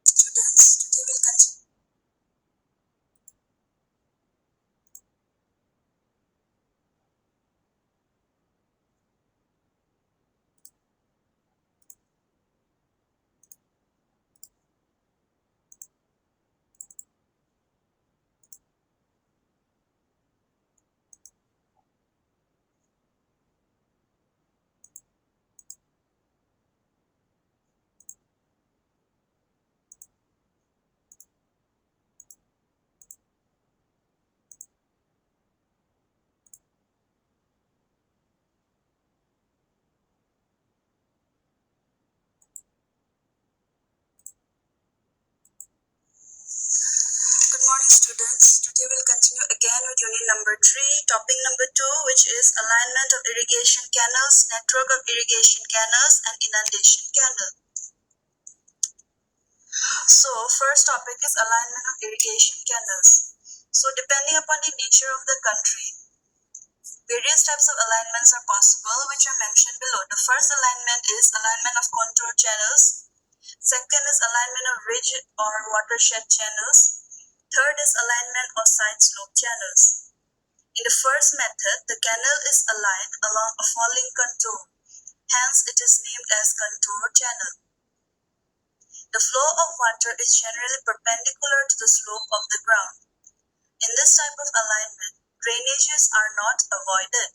Students, today we'll continue. Good morning, students. Today we'll continue again with unit number 3, topic number 2, which is alignment of irrigation canals, network of irrigation canals, and inundation canal. So, first topic is alignment of irrigation canals. So, depending upon the nature of the country, various types of alignments are possible, which are mentioned below. The first alignment is alignment of contour channels. Second is alignment of ridge or watershed channels. Third is alignment of side slope channels. In the first method, the canal is aligned along a falling contour. Hence, it is named as contour channel. The flow of water is generally perpendicular to the slope of the ground. In this type of alignment, drainages are not avoided.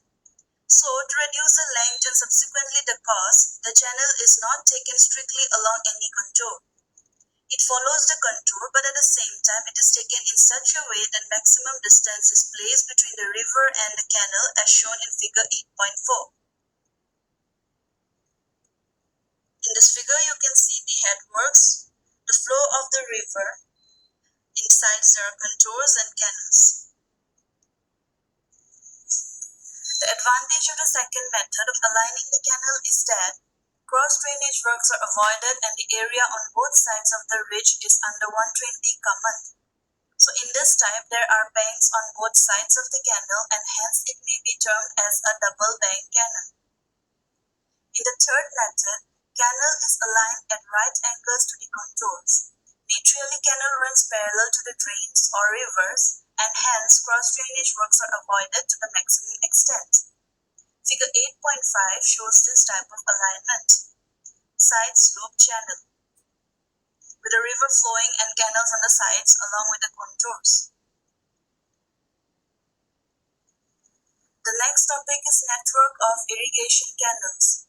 So, to reduce the length and subsequently the cost, the channel is not taken strictly along any contour. It follows the contour, but at the same time, it is taken in such a way that maximum distance is placed between the river and the canal as shown in figure 8.4. In this figure, you can see the headworks, the flow of the river. Inside there are contours and canals. The advantage of the second method of aligning the canal is that cross-drainage works are avoided and the area on both sides of the ridge is under 120 common. So in this type, there are banks on both sides of the canal and hence it may be termed as a double bank canal. In the third method, canal is aligned at right angles to the contours. Naturally, canal runs parallel to the drains or rivers and hence cross-drainage works are avoided to the maximum extent. Figure 8.5 shows this type of alignment. Side slope channel, with a river flowing and canals on the sides along with the contours. The next topic is network of irrigation canals.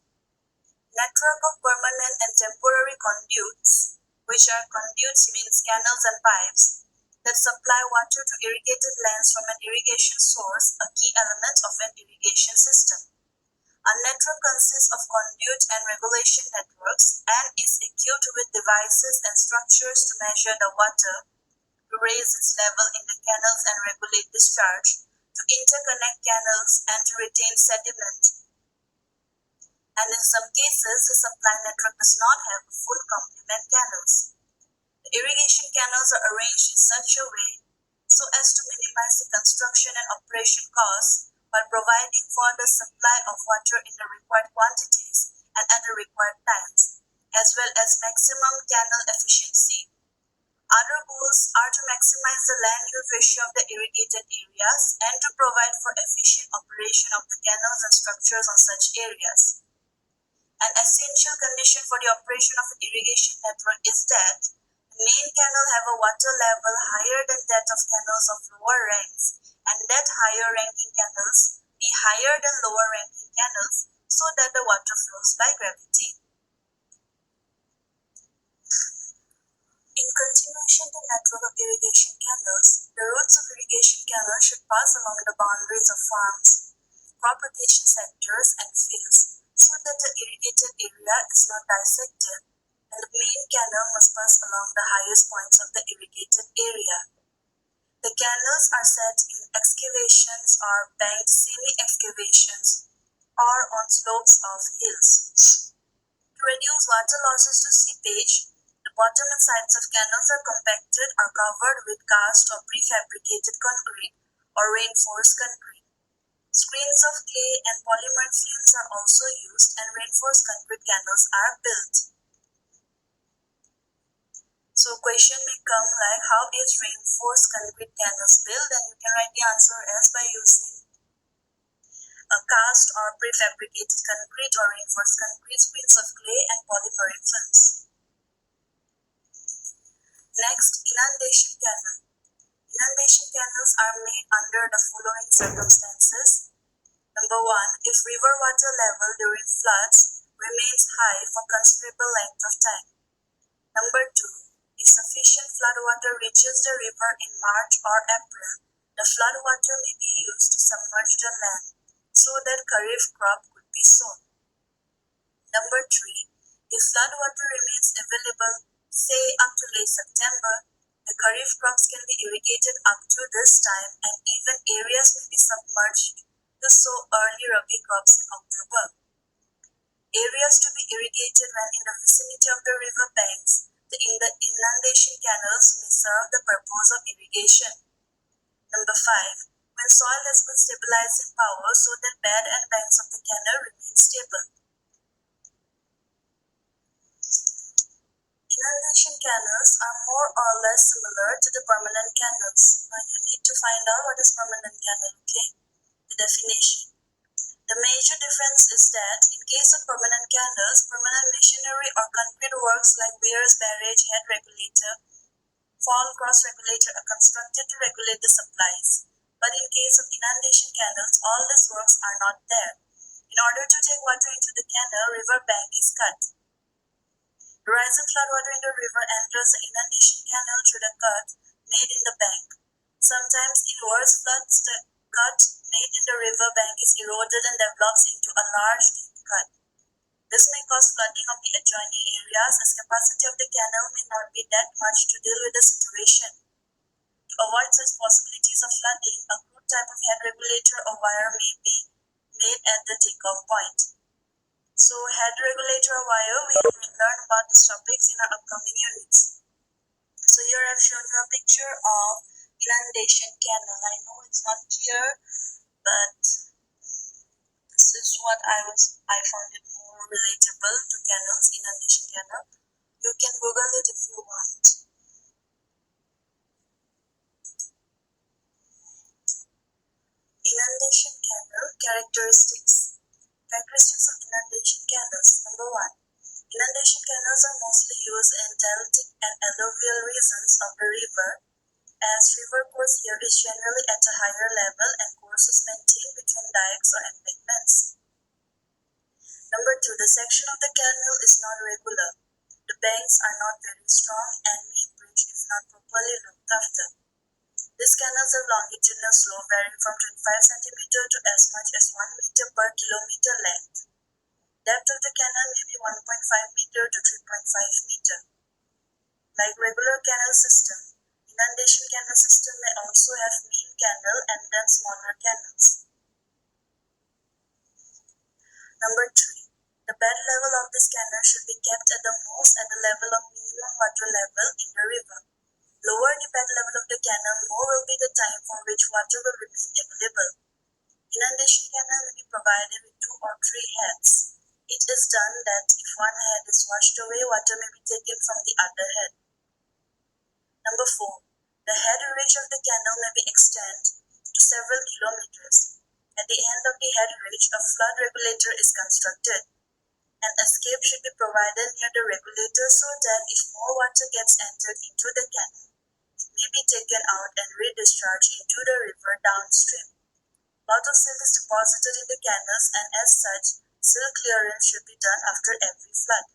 Network of permanent and temporary conduits, which are conduits means canals and pipes, that supply water to irrigated lands from an irrigation source, a key element of an irrigation system. A network consists of conduit and regulation networks and is equipped with devices and structures to measure the water, to raise its level in the canals and regulate discharge, to interconnect canals and to retain sediment. And in some cases, the supply network does not have full complement canals. The irrigation canals are arranged in such a way so as to minimize the construction and operation costs by providing for the supply of water in the required quantities and at the required times, as well as maximum canal efficiency. Other goals are to maximize the land use ratio of the irrigated areas and to provide for efficient operation of the canals and structures on such areas. An essential condition for the operation of an irrigation network is that the main canal have a water level higher than that of canals of lower ranks, and that higher ranking canals be higher than lower ranking canals so that the water flows by gravity. In continuation to the network of irrigation canals, the routes of irrigation canals should pass along the boundaries of farms, crop rotation sectors, and fields so that the irrigated area is not dissected, and the main canal must pass along the highest points of the irrigated area. The canals are set in excavations or banked semi-excavations or on slopes of hills. To reduce water losses to seepage, the The bottom and sides of canals are compacted or covered with cast or prefabricated concrete or reinforced concrete. Screens of clay and polymer flames are also used, and reinforced concrete canals are built. So question may come like, how is reinforced concrete canals built? And you can write the answer as by using a cast or prefabricated concrete or reinforced concrete, screens of clay and polymer films. Next, inundation canal. Inundation canals are made under the following circumstances. Number 1, if river water level during floods remains high for considerable length of time. Number 2, if sufficient flood water reaches the river in March or April, the flood water may be used to submerge the land so that kharif crop could be sown. Number 3, if flood water remains available, say up to late September, the kharif crops can be irrigated up to this time, and even areas may be submerged to sow early rabi crops in October. Areas to be irrigated when in the vicinity of the river banks, the inundation canals may serve the purpose of irrigation. Number 5, when soil has good stabilizing power so that bed and banks of the canal remain stable. Inundation canals are more or less similar to the permanent canals. Now you need to find out what is permanent canal, okay? The definition. The major difference is that in case of permanent canals, permanent machinery or concrete works like weirs, barrage, head regulator, fall cross regulator are constructed to regulate the supplies. But in case of inundation canals, all these works are not there. In order to take water into the canal, river bank is cut. The rising floodwater in the river enters the inundation canal through the cut made in the bank. Sometimes in worse floods, the cut made in the river bank is eroded and develops into a large deep cut. This may cause flooding of the adjoining areas as capacity of the canal may not be that much to deal with the situation. To avoid such possibilities of flooding, a crude type of head regulator or wire may be made at the takeoff point. So head regulator wire, we will learn about these topics in our upcoming units. So here I've shown you a picture of inundation canal. I know it's not clear, but this is what I found it more relatable to canals, inundation canal. You can Google it if you want. Inundation canal characteristics. Characteristics of inundation canals. Number 1. Inundation canals are mostly used in deltic and alluvial regions of the river, as river course here is generally at a higher level and courses maintained between dikes or embankments. Number 2. The section of the canal is not regular. The banks are not very strong and may breach if not properly looked after. These canals have longitudinal slope varying from 25 cm to as much as 1 meter per kilometer length. Depth of the canal may be 1.5 meter to 3.5 meter. Like regular canal system, inundation canal system may also have main canal and then smaller canals. Number 3. The bed level of this canal should be kept at the most at the level of minimum water level in the river. Lower the bed level of the canal, more will be the time for which water will remain available. Inundation canal may be provided with 2 or 3 heads. It is done that if one head is washed away, water may be taken from the other head. Number 4. The head ridge of the canal may be extended to several kilometers. At the end of the head ridge, a flood regulator is constructed. An escape should be provided near the regulator so that if more water gets entered into the canal, it may be taken out and redischarged into the river downstream. Lot of silt is deposited in the canals, and as such, silt clearance should be done after every flood.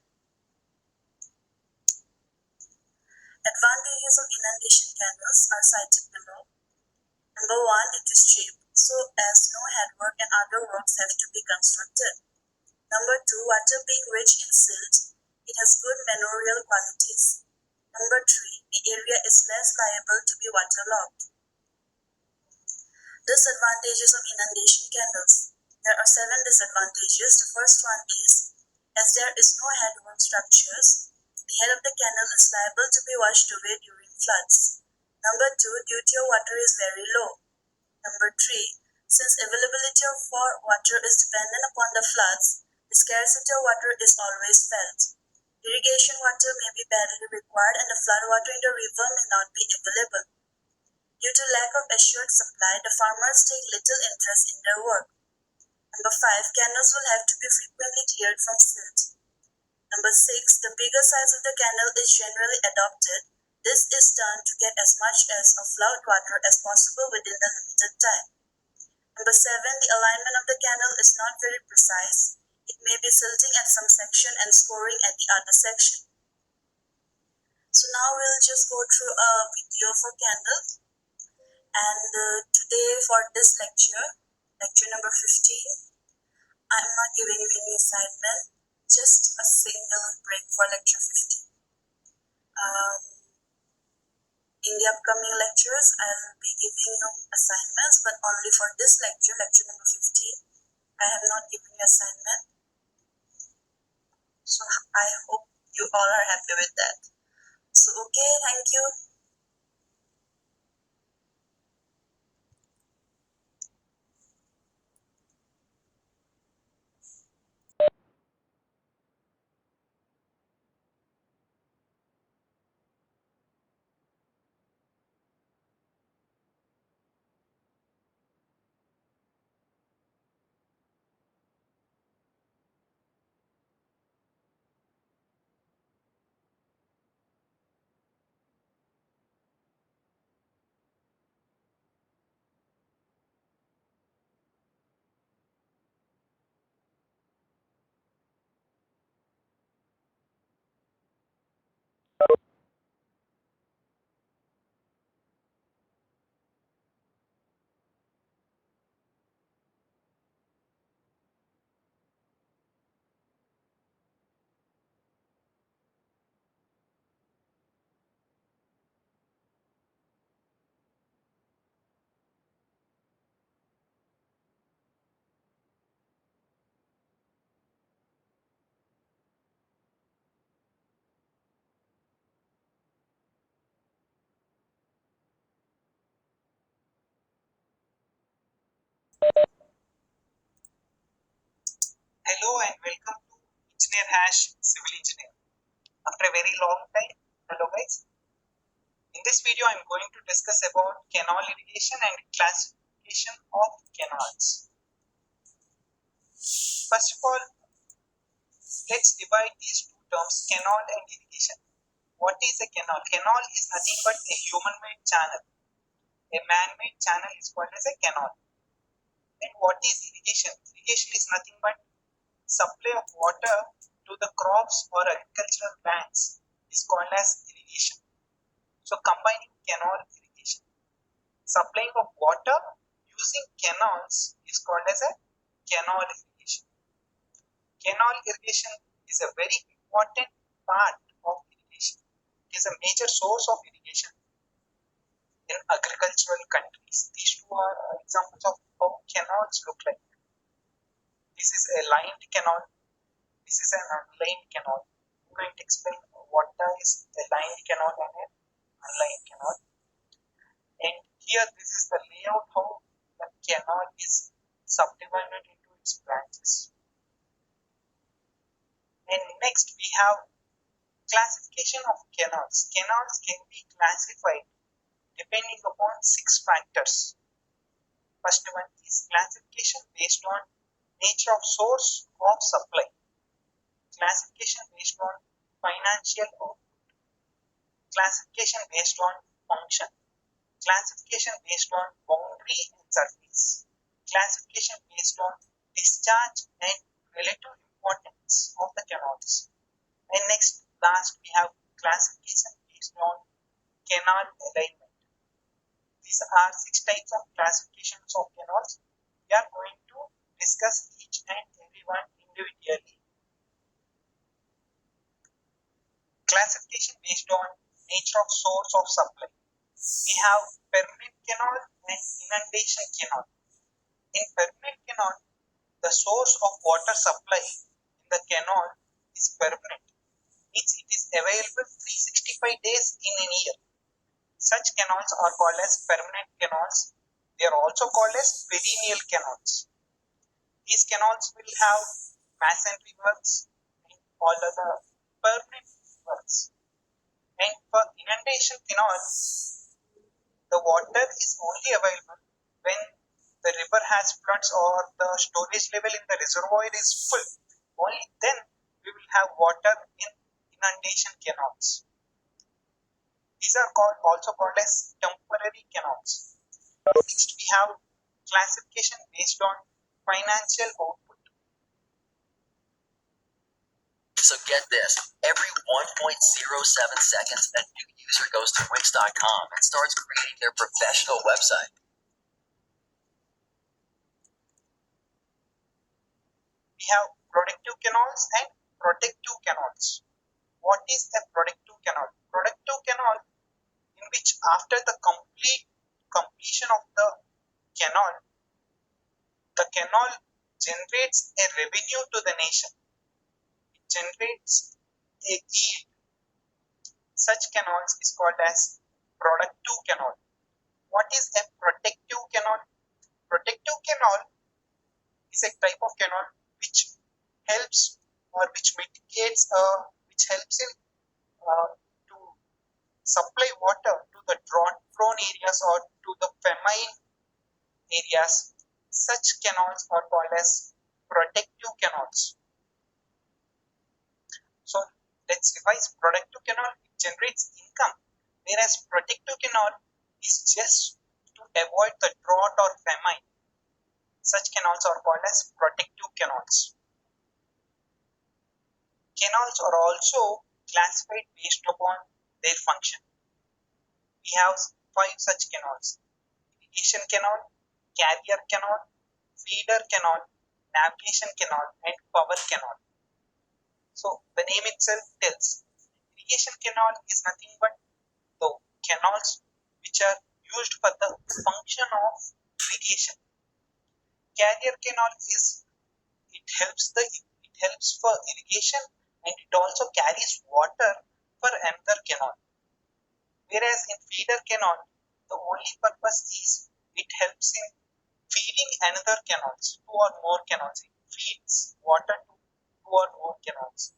Advantages of inundation canals are cited below. Number 1, it is cheap, so as no headwork and other works have to be constructed. Number 2, water being rich in silt, it has good manorial qualities. Number 3, the area is less liable to be waterlogged. Disadvantages of inundation canals. There are 7 disadvantages. The first one is, as there is no headwork structures, The head of the canal is liable to be washed away during floods. Number 2, duty of water is very low. Number 3, since availability of water is dependent upon the floods, the scarcity of water is always felt. Irrigation water may be badly required and the flood water in the river may not be available. Due to lack of assured supply, the farmers take little interest in their work. Number 5, canals will have to be frequently cleared from silt. Number 6, the bigger size of the canal is generally adopted. This is done to get as much as of flood water as possible within the limited time. Number 7, the alignment of the canal is not very precise. It may be silting at some section and scoring at the other section. So now we'll just go through a video for canal. And today for this lecture number 15, I'm not giving you any assignment, just a single break for lecture 15. In the upcoming lectures, I'll be giving you assignments, but only for this lecture number 15, I have not given you assignment. So I hope you all are happy with that. So okay, thank you. Hello and welcome to Engineer Hash Civil Engineer. After a very long time, hello guys. In this video, I'm going to discuss about canal irrigation and classification of canals. First of all, let's divide these two terms, canal and irrigation. What is a canal? Canal is nothing but a human-made channel. A man-made channel is called as a canal. And what is irrigation? Irrigation is nothing but supply of water to the crops or agricultural lands is called as irrigation. So combining canal irrigation, supplying of water using canals is called as a canal irrigation. Canal irrigation is a very important part of irrigation. It is a major source of irrigation in agricultural countries. These two are examples of how canals look like. This is a lined canal. This is an unlined canal. I'm going to explain what is a lined canal and an unlined canal. And here this is the layout how the canal is subdivided into its branches. And next we have classification of canals. Canals can be classified depending upon 6 factors. First one is classification based on nature of source of supply. Classification based on financial output. Classification based on function. Classification based on boundary and surface. Classification based on discharge and relative importance of the canals. And next, last we have classification based on canal alignment. These are 6 types of classifications of canals. We are going to discuss each and every one individually. Classification based on nature of source of supply. We have permanent canal and inundation canal. In permanent canal, the source of water supply in the canal is permanent. Means it is available 365 days in a year. Such canals are called as permanent canals. They are also called as perennial canals. These canals will have masonry works and all other permanent works. And for inundation canal, the water is only available when the river has floods or the storage level in the reservoir is full. Only then we will have water in inundation canals. These are also called as temporary canals. Next, we have classification based on financial output. So get this, every 1.07 seconds, a new user goes to Wix.com and starts creating their professional website. We have productive canals and protective canals. What is a productive canal? Productive canal in which after the completion of the canal generates a revenue to the nation. It generates a yield. Such canals is called as productive canal. What is a protective canal? Protective canal is a type of canal which helps or which mitigates, which helps in to supply water to the drought-prone areas or to the famine areas. Such canals are called as protective canals. So let's revise. Productive canal generates income, whereas protective canal is just to avoid the drought or famine. Such canals are called as protective canals. Canals are also classified based upon their function. We have 5 such canals: irrigation canal, carrier canal, feeder canal, navigation canal, and power canal. So the name itself tells irrigation canal is nothing but the canals which are used for the function of irrigation. Carrier canal is it helps for irrigation and it also carries water for another canal. Whereas in feeder canal, the only purpose is it helps in feeding another canals, 2 or more canals. It feeds water to 2 or more canals.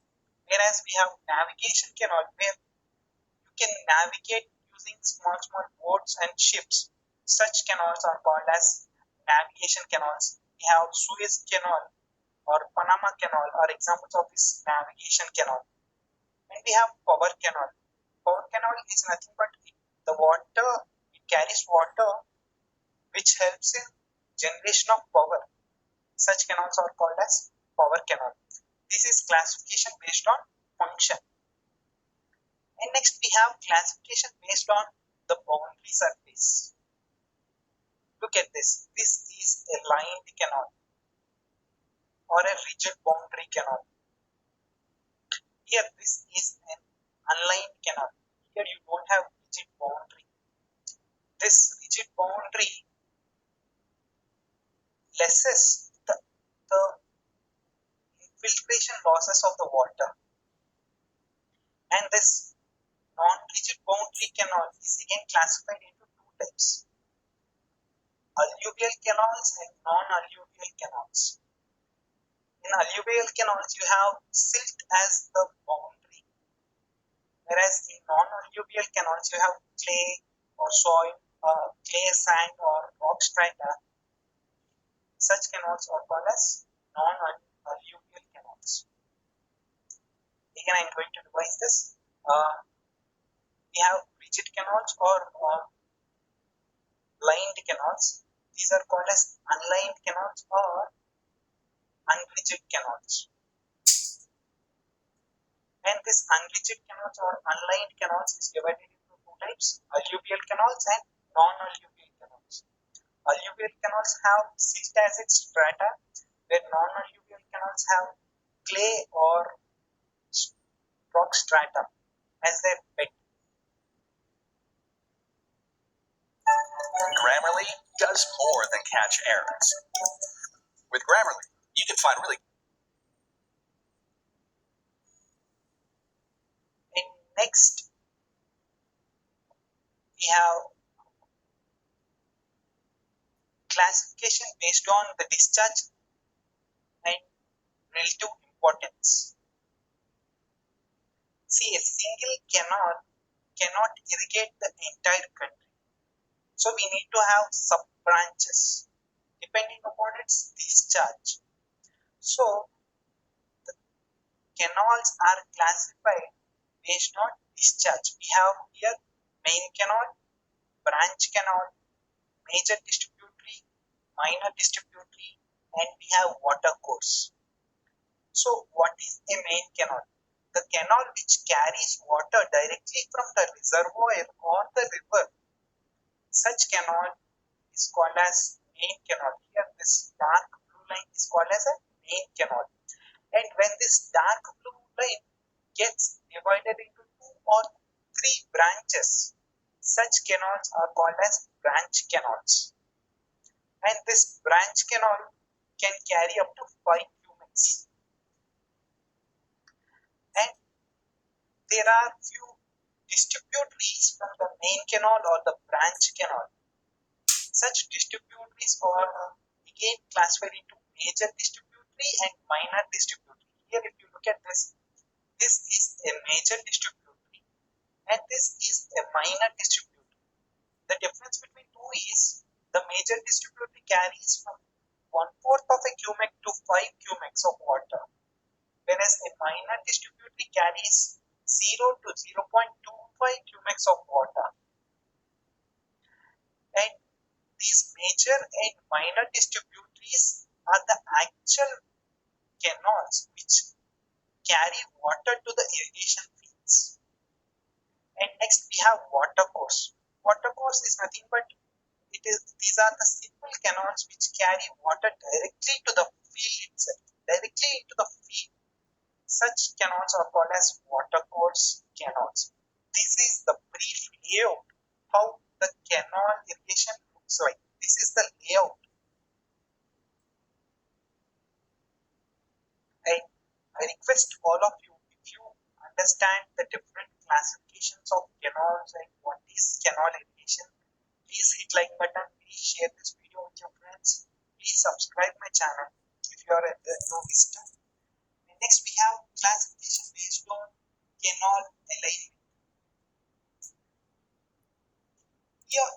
Whereas we have navigation canal where you can navigate using small boats and ships. Such canals are called as navigation canals. We have Suez Canal or Panama Canal are examples of this navigation canal. And we have power canal. Power canal is nothing but the water, it carries water which helps in generation of power. Such canals are called as power canal. This is classification based on function. And next we have classification based on the boundary surface. Look at this. This is a lined canal or a rigid boundary canal. Here this is an unlined canal. Here you don't have rigid boundary. This rigid boundary lesses the infiltration losses of the water. And this non-rigid boundary canal is again classified into 2 types: alluvial canals and non-alluvial canals. In alluvial canals, you have silt as the boundary, whereas in non-alluvial canals, you have clay or soil, clay, sand, or rock strata. Such canals are called as non-alluvial canals. Again, I am going to revise this. We have rigid canals or lined canals. These are called as unlined canals or unrigid canals. And this unrigid canals or unlined canals is divided into 2 types: alluvial canals and non-alluvial canals. Alluvial canals have silt as its strata, where non-alluvial canals have clay or rock strata as their bed. Grammarly does more than catch errors. With Grammarly, you can find really In Next, we have classification based on the discharge and relative importance. See, a single canal cannot irrigate the entire country. So we need to have sub branches depending upon its discharge. So the canals are classified based on discharge. We have here main canal, branch canal, major distributary, minor distributary, and we have water course. So what is a main canal? The canal which carries water directly from the reservoir or the river. Such canal is called as main canal. Here this dark blue line is called as a main canal. And when this dark blue line gets divided into two or three branches, such canals are called as branch canals. And this branch canal can carry up to 5 cubics. And there are few distributaries from the main canal or the branch canal. Such distributaries are again classified into major distributary and minor distributary. Here if you look at this, this is a major distributary and this is a minor distributary. The difference between two is the major distributary carries from 1/4 of a cubic to 5 cubics of water, whereas a minor distributary carries 0 to 0.25 cubics of water. And these major and minor distributaries are the actual canals which carry water to the irrigation fields. And next we have water course. Water course is nothing but these are the simple canals which carry water directly to the field itself, directly into the field. Such canals are called as water course canals. This is the brief layout how the canal irrigation looks like. This is the layout. I request all of you, if you understand the different classifications of canals and what is canal irrigation, please hit like button, please share this video with your friends, please subscribe my channel if you are a new visitor. And next we have classification based on canal alignment. Here